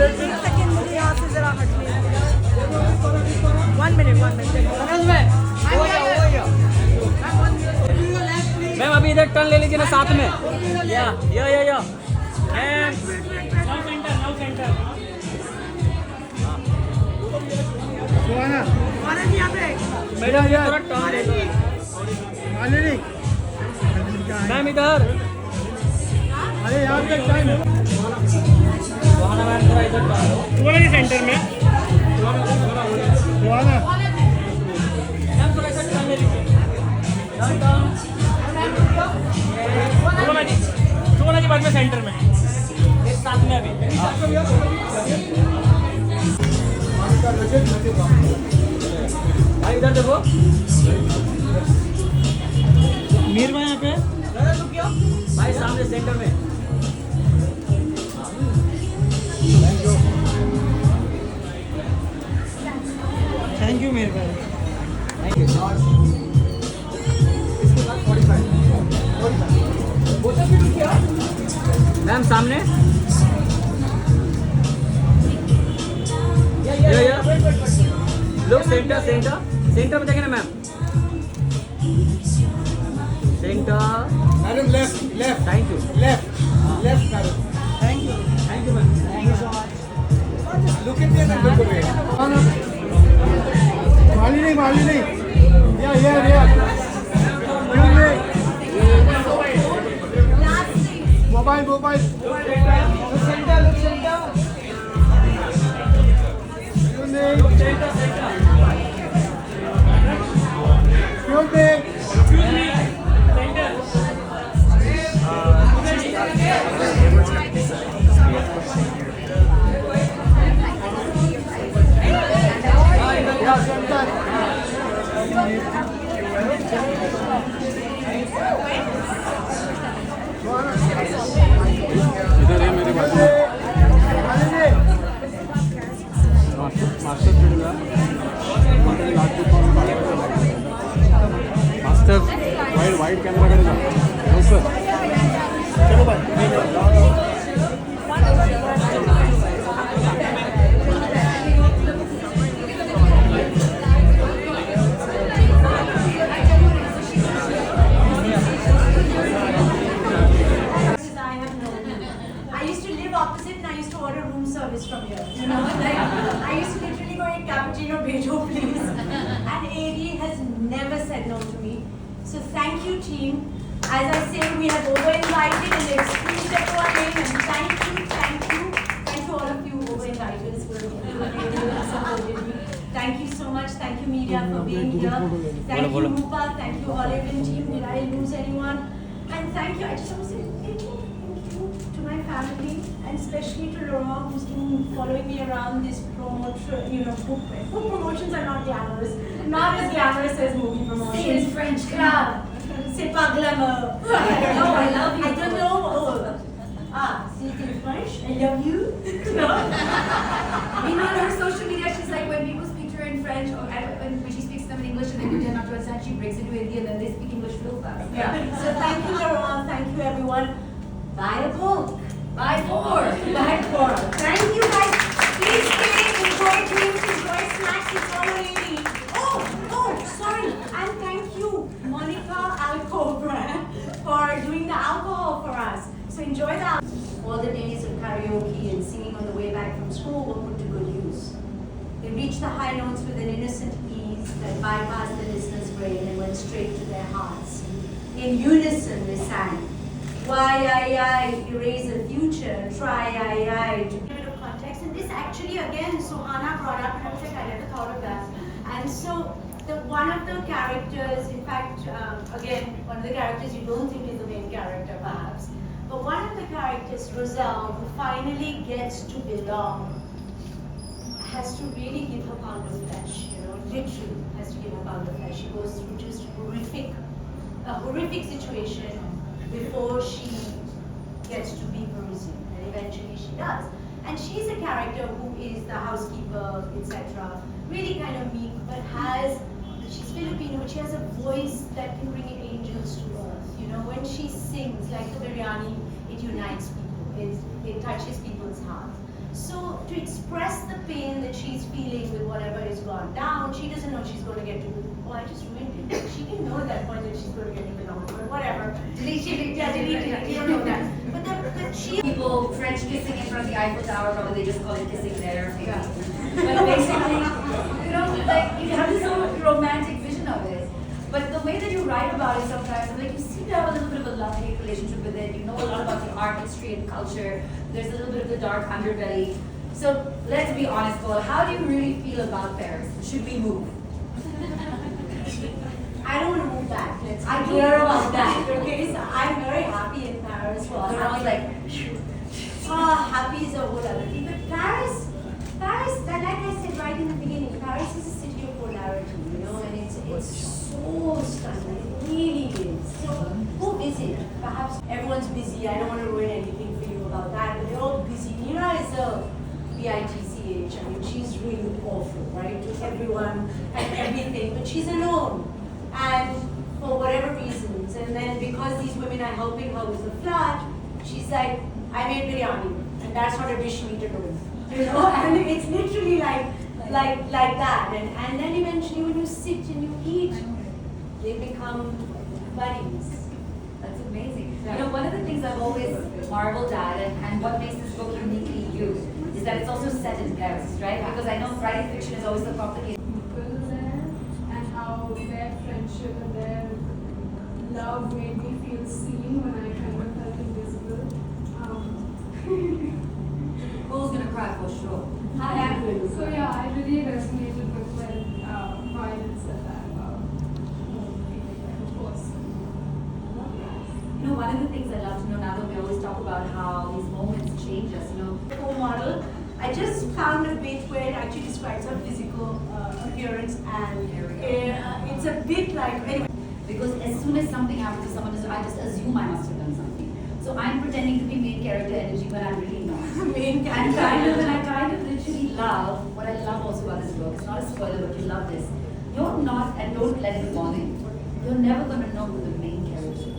Second मुझे यहाँ से जरा हटने वन मिनट मैम अभी इधर टर्न ले लीजिए ना साथ में या एंड सुहाना मैडम इधर टर्न ले लो मालिनी मैम इधर अरे यार तक टाइम सुहाना मैम थोड़ा इधर टर्न लो सुहाना के सेंटर में सुहाना मैम थोड़ा इधर टर्न ले लीजिए टर्न सुहाना के बाद में सेंटर में एक साथ में अभी भाई इधर देखो मीर भाई यहाँ पे भाई सामने सेंटर में थैंक यू मीर भाई थैंक यू मैम सामने या लोग सेंटर में देखें ना ma'am centre madam left thank you left madam thank you ma'am thank you so much look at them and look away Malini या मोबाइल look center इधर है मेरे बाजू मास्टर चलेगा मास्टर वाइड कैमरा करेगा हो सर चलो भाई opposite and I used to order room service from here. You know, like I used to literally go eat cappuccino, Bejo, please. And AD has never said no to me. So thank you, team. As I say, we have over-invited and they've squeezed everyone in. And thank you all of you over-inviters who supported me. Thank you so much. Thank you, media, for being here. Thank you, Rupa. Thank you, Hollywood team. Did I lose anyone? And thank you. I just want to say thank you to my family, and especially to Laurent, who's been following me around this promotion. You know, book promotions are not glamorous, not as glamorous as movie promotions. Say it in French, come on. C'est pas glamour. No, I love you. I don't know. See it in French. I love you. No. Meanwhile, on her social media, she's like, when people speak to her in French, or when she speaks to them in English and they pretend not to understand, she breaks into Hindi and then they speak English real fast. Yeah. So thank you, Jawan. Thank you, everyone. Buy a book. Buy four. Buy four. Thank you, guys. Please stay, enjoy drinks, enjoy snacks, enjoy lady. Oh, sorry. And thank you, Monica Alcohol brand, for doing the alcohol for us. So enjoy that. All the days of karaoke and singing on the way back from school were put to good use. They reached the high notes with an innocent ease that bypassed the listener's brain and went straight to their hearts. In unison they sang, why, erase the future, try, to give it a context. And this actually, again, Suhana brought up, and I was like, I never thought of that. And so, one of the characters, in fact, again, one of the characters you don't think is the main character, perhaps, but one of the characters, Roselle, who finally gets to belong, has to really give her pound of flesh, literally has to give her pound of flesh. She goes through just a horrific situation before she gets to be Parisian, and eventually she does. And she's a character who is the housekeeper, etc. Really kind of meek, but she's Filipino, but she has a voice that can bring angels to earth. When she sings, like the biryani, it unites people, it touches people's hearts. So to express the pain that she's feeling with whatever has gone down, she doesn't know she's going to get to. Oh, I just ruined it. She didn't know at that point that she's going to get to the novel, but whatever. Delete it. Yeah, delete it. You don't know that. But she. People French kissing in front of the Eiffel Tower, probably they just call it kissing there. Maybe. But basically, you know, like you have this sort of romantic vision of it. But the way that you write about it sometimes, like you seem to have a little bit of a love-hate relationship with it. You know a lot about the art history and culture. There's a little bit of the dark underbelly. So let's be honest, Paul. How do you really feel about Paris? Should we move? I don't want to move back. I care about that. Okay, so I'm very happy in Paris. Well, I was like, happy is a whole other thing. But Paris, like I said right in the beginning, Paris is a city of polarity, you know, and it's so stunning. It really is. So go visit. Perhaps everyone's busy. I don't want to ruin anything for you about that, but they're all busy. Nina is a bitch. I mean, she's really awful, right, to everyone and everything. But she's alone. And for whatever reasons, and then because these women are helping her with the flood, she's like, I made biryani, and that's what I wish me to do. You know, and it's literally like that. And then eventually when you sit and you eat, they become buddies. that's amazing. You know, one of the things I've always marveled at, and what makes this book uniquely you, is that it's also set in Paris, right? Because I know writing fiction is always so complicated. People there and how their friendship and their love made me feel seen when I kind of felt invisible. Cole's gonna cry for sure. So yeah, I really resonated with when Violet said that about of course. You know, one of the things I love to know now that we always talk about how these moments change us, you know. Co-model, I just found a bit where it actually describes her physical appearance, and it's a bit like, anyway. Because as soon as something happens to someone, I just assume I must have done something. So I'm pretending to be main character energy when I'm really not. Main And character. I kind of literally love, what I love also about this book, it's not a spoiler, but you love this. You're not, and don't let it bother you, you're never going to know who the main character is.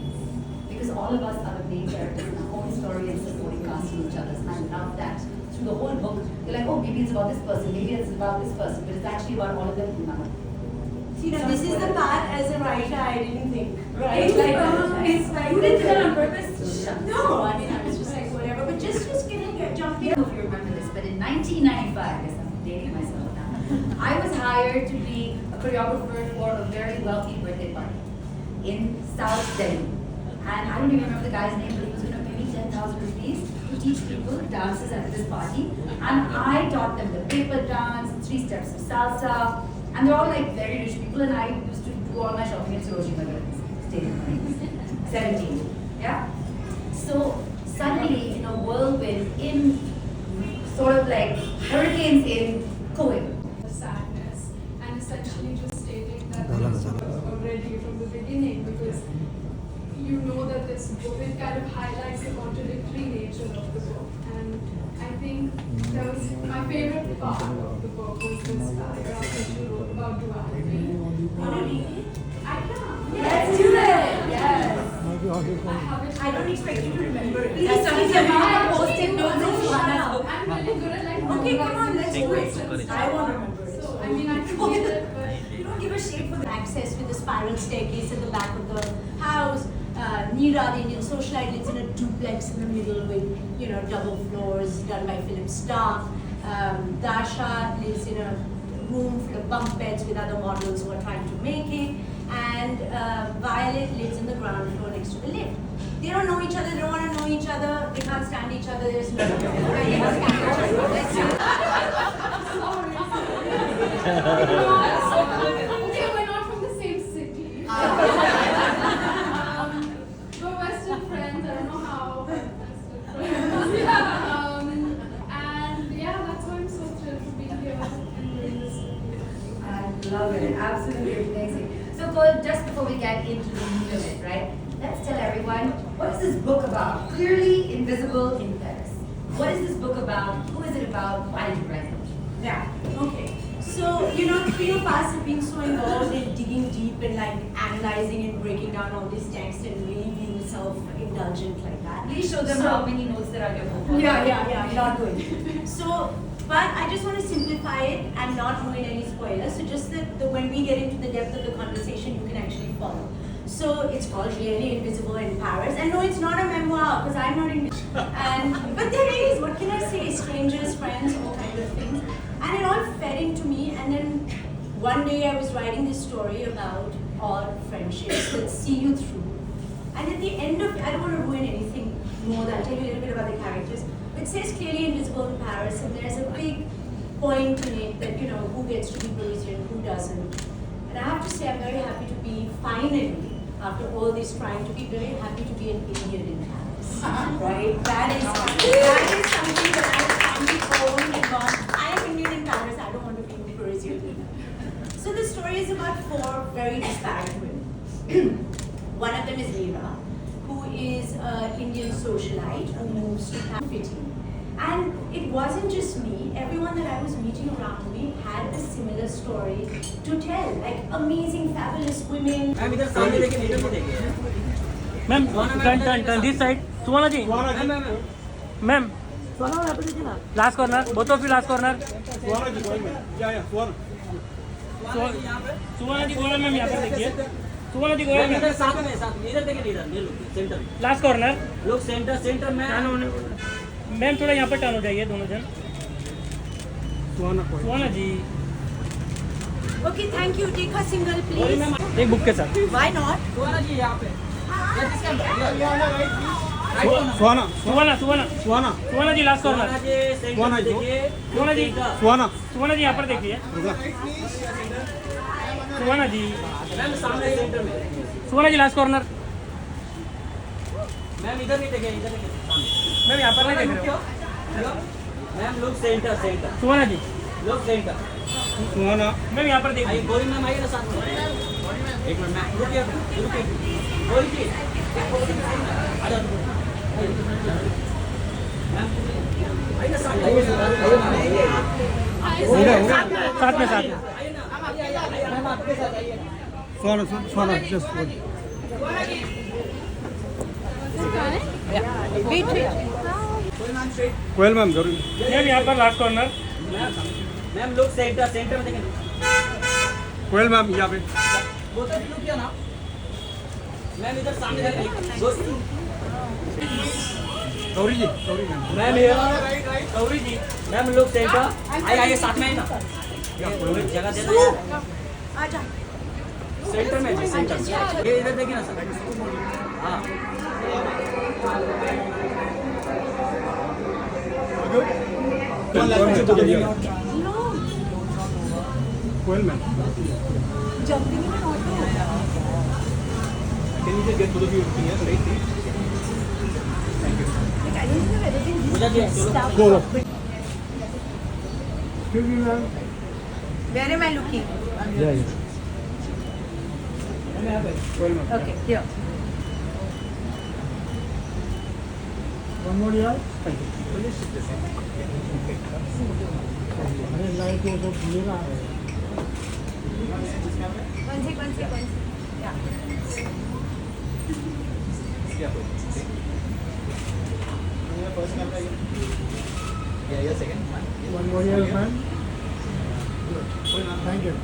Because all of us are the main characters in our own story and supporting cast to each other. And I love that. Through the whole book, you're like, oh, maybe it's about this person, maybe it's about this person, but it's actually about all of them together. See, now this is the part as a writer I didn't think, right? It's like, You didn't do that on purpose? no, I mean, I was just like, whatever, but just jump I in. don't know if you remember this, but in 1995, yes, I'm dating myself now, I was hired to be a choreographer for a very wealthy birthday party in South Delhi. And I don't even remember the guy's name, but he was going to pay me 10,000 rupees to teach people dances at this party. And I taught them the paper dance, 3 steps of salsa, and they're all like very rich people, and I used to do all my shopping at Sarojini Nagar, stayed in 17, yeah? So suddenly, in a whirlwind, in sort of like hurricanes in Kuwait, Sadness and essentially just stating that the rest of us already from the beginning, because you know that this book, it kind of highlights the contradictory nature of the book. And I think that was my favorite part of the book was this paragraph that you wrote about duality. I can. Let's do it! Yes! I have it. I don't expect you to remember it. That's something I I posted notes in Suhana's book. I'm really good at like Okay, come on, let's do memorizing it. I want to remember it. So I mean I can get it, but You don't give a shit for the access with the spiral staircase at the back of the house. Neera, the Indian socialite, lives in a duplex in the middle with, you know, double floors done by Philip Stark. Dasha lives in a room full of bunk beds with other models who are trying to make it. And Violet lives in the ground floor next to the lift. They don't know each other, they don't want to know each other, they can't stand each other, there's no okay, we're not from the same city. We're Western friends, I don't know how. Western friends. Yeah. And yeah, that's why I'm so thrilled to be here and doing this. I love it. Absolutely amazing. So, Cole, just before we get into the meat of it, right? Let's tell everyone, what is this book about? Clearly Invisible in Paris. What is this book about? Who is it about? Why did you write it? Yeah, okay. So, 3 of us have been so involved in digging deep and like analyzing and breaking down all these texts and really being self-indulgent like that. Please show them how many notes there are in your book. Yeah, not good. So, but I just want to simplify it and not ruin any spoilers. So just that when we get into the depth of the conversation, you can actually follow. So it's called Really Invisible in Paris. And no, it's not a memoir because I'm not in. But there is, what can I say? Strangers, friends, all kinds of things. And it all fed into me. And then one day I was writing this story about all friendships that see you through. And at the end of, I don't want to ruin anything more than I'll tell you a little bit about the characters. It says Clearly Invisible in Paris, and there's a big point in it that, who gets to be Parisian, who doesn't. And I have to say, I'm very happy to be, finally, after all this trying, to be very happy to be an Indian in Paris. Right? That is something that I finally owned and gone, I am Indian in Paris, I don't want to be Parisian. So the story is about 4 very disparate women. One of them is Leela, who is an Indian socialite who moves to City. And it wasn't just me, everyone that I was meeting around me had a similar story to tell. Like amazing, fabulous women. Ma'am इधर सामने देखिए, इधर भी देखिए। Ma'am turn this side. Suhana ji. Ma'am Suhana यहाँ पे देखिए ना। Last corner, both of you last corner. Suhana ji गोला मैम यहाँ पर देखिए। सुहाना जी गोला मैम साथ में इधर देखिए, इधर ये लोग सेंटर। Last corner. लोग सेंटर में। मैम थोड़ा यहाँ पर टर्न हो जाइए दोनों जन। सुहाना जी। Okay, thank you. Take a single, please. एक बुक के साथ। Why not? सुहाना जी यहाँ पे। सुहाना जी लास्ट कॉर्नर। सुहाना जी यहाँ पर देखिए। सुहाना जी। मैम सामने सेंटर में। सुहाना जी लास्ट कॉर्नर। मैम इधर नहीं देखिए, इधर देखिए। मैम यहाँ पर नहीं देख रहे हो। मैम लोग सेंटर। सुहाना जी लोग सेंटर। सुहाना मैम यहाँ पर देखिए। गोरी मैम आइए ना साथ में। एक मिनट मैम रुकिए। गोरी जी आ जाओ। मैम आइए ना साथ में। आइए ना मैम आपके साथ आइए। सुहाना just कोयल मैम जरूर। मैम यहाँ पर लास्ट कॉर्नर। मैम लोग सेंटर में देखें। कोयल मैम यहाँ पे। वो तो लोग क्या ना मैम इधर सामने देखिए। गौरी मैम। मैम ये गौरी जी। मैम लोग सेंटर आइए साथ में आइए ना। जगह दे दो यार। आजा। सेंटर में ये इधर देखिए ना सर। हाँ कोयल ma'am. Jumping in an auto. Can you just get both of you looking here, right? Thank you. Like, I don't know whether they मुझे जी stuff. Go. But Excuse me ma'am. where am I looking? Yeah. Koyal ma'am. Okay, here. One more यार। Thank you. अरे light को तो दिएगा। One sec. Yeah. first camera here. Yeah, second. One more year, man. Thank you.